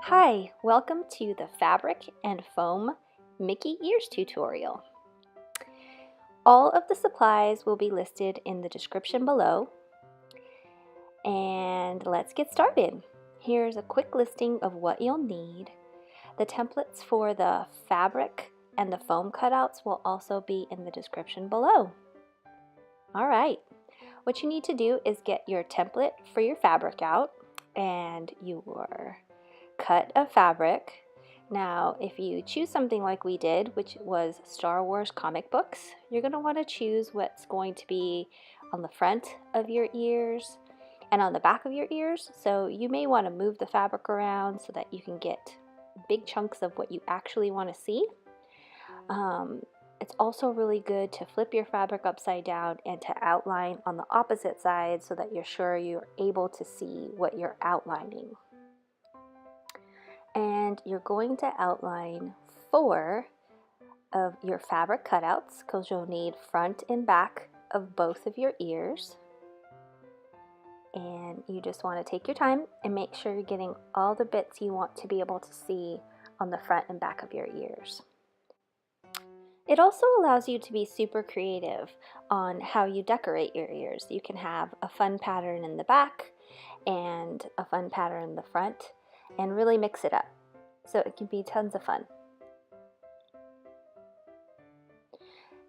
Hi, welcome to the Fabric and Foam Mickey Ears tutorial. All of the supplies will be listed in the description below. And let's get started. Here's a quick listing of what you'll need. The templates for the fabric and the foam cutouts will also be in the description below. All right, what you need to do is get your template for your fabric out and your cut of fabric. Now, if you choose something like we did, which was Star Wars comic books, you're going to want to choose what's going to be on the front of your ears and on the back of your ears. So you may want to move the fabric around so that you can get big chunks of what you actually want to see. It's also really good to flip your fabric upside down and to outline on the opposite side so that you're sure you're able to see what you're outlining. And you're going to outline 4 of your fabric cutouts because you'll need front and back of both of your ears. And you just want to take your time and make sure you're getting all the bits you want to be able to see on the front and back of your ears. It also allows you to be super creative on how you decorate your ears. You can have a fun pattern in the back and a fun pattern in the front and really mix it up. So it can be tons of fun.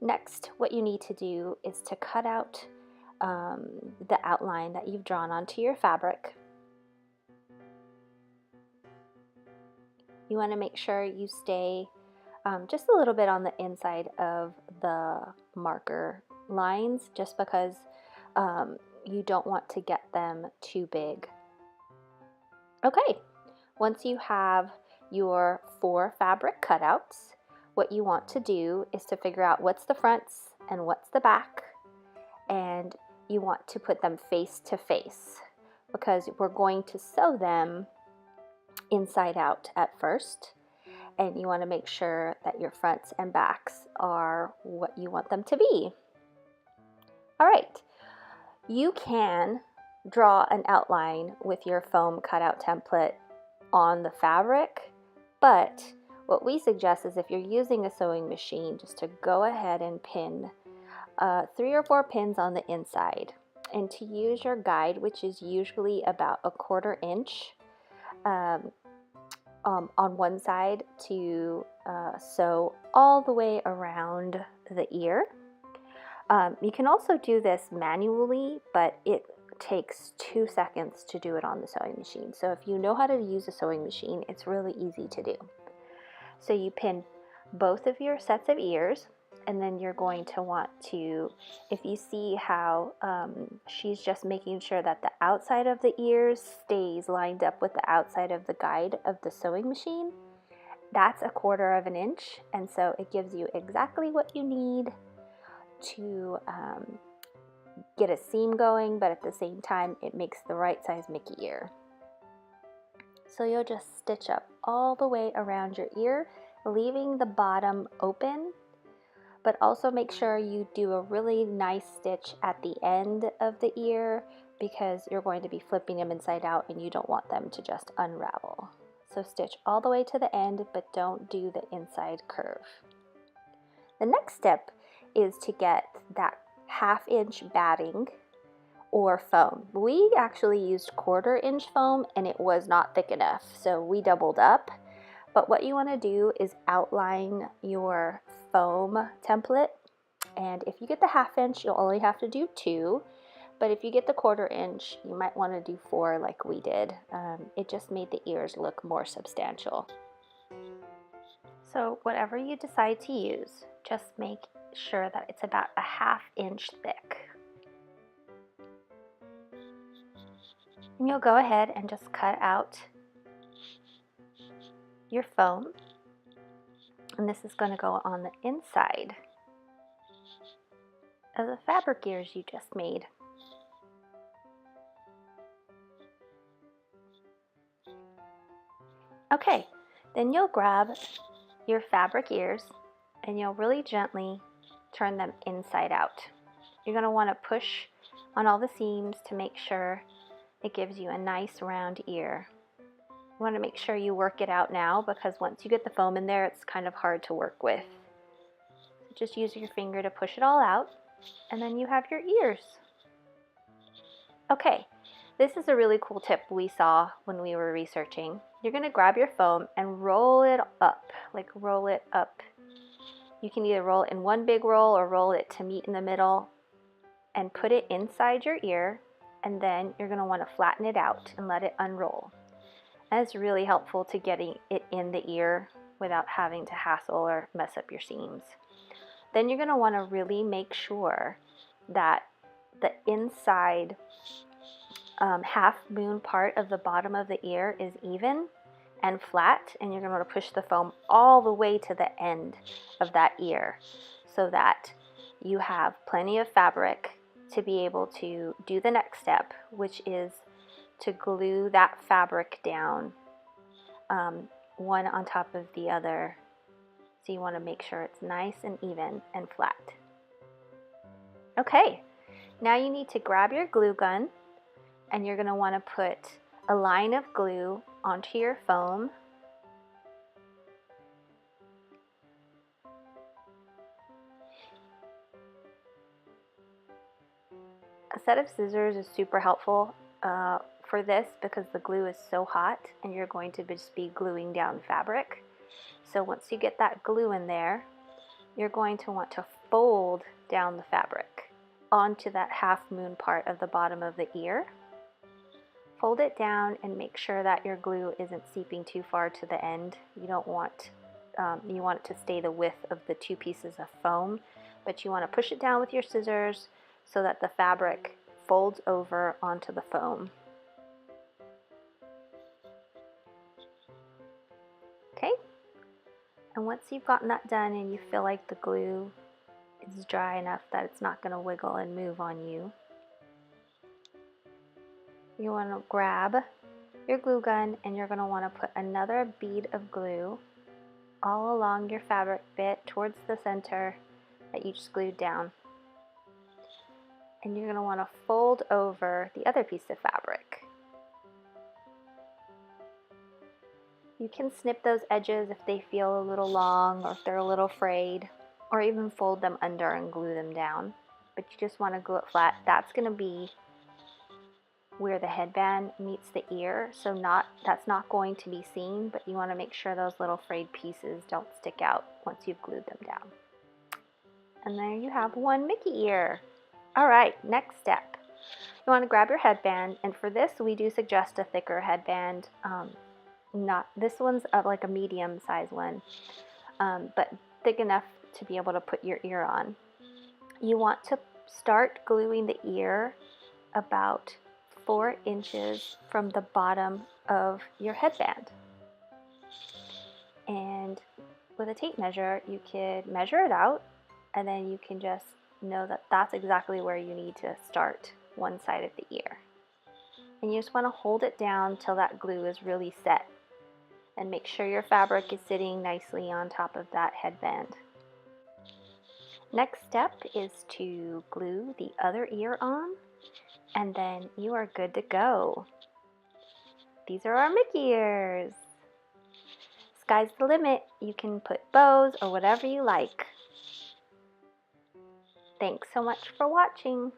Next, what you need to do is to cut out the outline that you've drawn onto your fabric. You want to make sure you stay just a little bit on the inside of the marker lines just because you don't want to get them too big. Okay, once you have your 4 fabric cutouts, what you want to do is to figure out what's the fronts and what's the back, and you want to put them face to face because we're going to sew them inside out at first. And you want to make sure that your fronts and backs are what you want them to be. All right, you can draw an outline with your foam cutout template on the fabric, but what we suggest is if you're using a sewing machine, just to go ahead and pin 3 or 4 pins on the inside, and to use your guide, which is usually about 1/4 inch, on one side to sew all the way around the ear. You can also do this manually, but it takes 2 seconds to do it on the sewing machine. So if you know how to use a sewing machine, it's really easy to do. So you pin both of your sets of ears, and then you're going to want to, if you see how she's just making sure that the outside of the ears stays lined up with the outside of the guide of the sewing machine, that's 1/4 inch, and so it gives you exactly what you need to get a seam going, but at the same time it makes the right size Mickey ear. So you'll just stitch up all the way around your ear, leaving the bottom open, but also make sure you do a really nice stitch at the end of the ear because you're going to be flipping them inside out and you don't want them to just unravel. So stitch all the way to the end, but don't do the inside curve. The next step is to get that 1/2 inch batting or foam. We actually used 1/4 inch foam and it was not thick enough, so we doubled up. But what you want to do is outline your foam template, and if you get the 1/2 inch, you'll only have to do 2, but if you get the 1/4 inch, you might want to do 4 like we did. It just made the ears look more substantial. So whatever you decide to use, just make sure that it's about a 1/2 inch thick. And you'll go ahead and just cut out your foam, and this is going to go on the inside of the fabric ears you just made. Okay, then you'll grab your fabric ears and you'll really gently turn them inside out. You're going to want to push on all the seams to make sure it gives you a nice round ear. You want to make sure you work it out now, because once you get the foam in there, it's kind of hard to work with. So just use your finger to push it all out, and then you have your ears. Okay, this is a really cool tip we saw when we were researching. You're going to grab your foam and roll it up, like roll it up. You can either roll it in one big roll or roll it to meet in the middle and put it inside your ear, and then you're going to want to flatten it out and let it unroll. And it's really helpful to getting it in the ear without having to hassle or mess up your seams. Then you're going to want to really make sure that the inside half moon part of the bottom of the ear is even and flat, and you're going to want to push the foam all the way to the end of that ear so that you have plenty of fabric to be able to do the next step, which is to glue that fabric down, one on top of the other. So you want to make sure it's nice and even and flat. Okay, now you need to grab your glue gun, and you're going to want to put a line of glue onto your foam. A set of scissors is super helpful for this because the glue is so hot and you're going to just be gluing down fabric. So once you get that glue in there, you're going to want to fold down the fabric onto that half moon part of the bottom of the ear. Fold it down and make sure that your glue isn't seeping too far to the end. You don't want, you want it to stay the width of the two pieces of foam, but you want to push it down with your scissors so that the fabric folds over onto the foam. Okay, and once you've gotten that done and you feel like the glue is dry enough that it's not going to wiggle and move on you, you want to grab your glue gun and you're going to want to put another bead of glue all along your fabric bit towards the center that you just glued down. And you're going to want to fold over the other piece of fabric. You can snip those edges if they feel a little long or if they're a little frayed, or even fold them under and glue them down. But you just want to glue it flat. That's going to be where the headband meets the ear, so that's not going to be seen, but you want to make sure those little frayed pieces don't stick out once you've glued them down. And there you have one Mickey ear. All right, next step. You want to grab your headband, and for this we do suggest a thicker headband. This one's like a medium size one, but thick enough to be able to put your ear on. You want to start gluing the ear about 4 inches from the bottom of your headband. And with a tape measure, you could measure it out, and then you can just know that that's exactly where you need to start one side of the ear. And you just want to hold it down till that glue is really set. And make sure your fabric is sitting nicely on top of that headband. Next step is to glue the other ear on, and then you are good to go. These are our Mickey ears. Sky's the limit. You can put bows or whatever you like. Thanks so much for watching.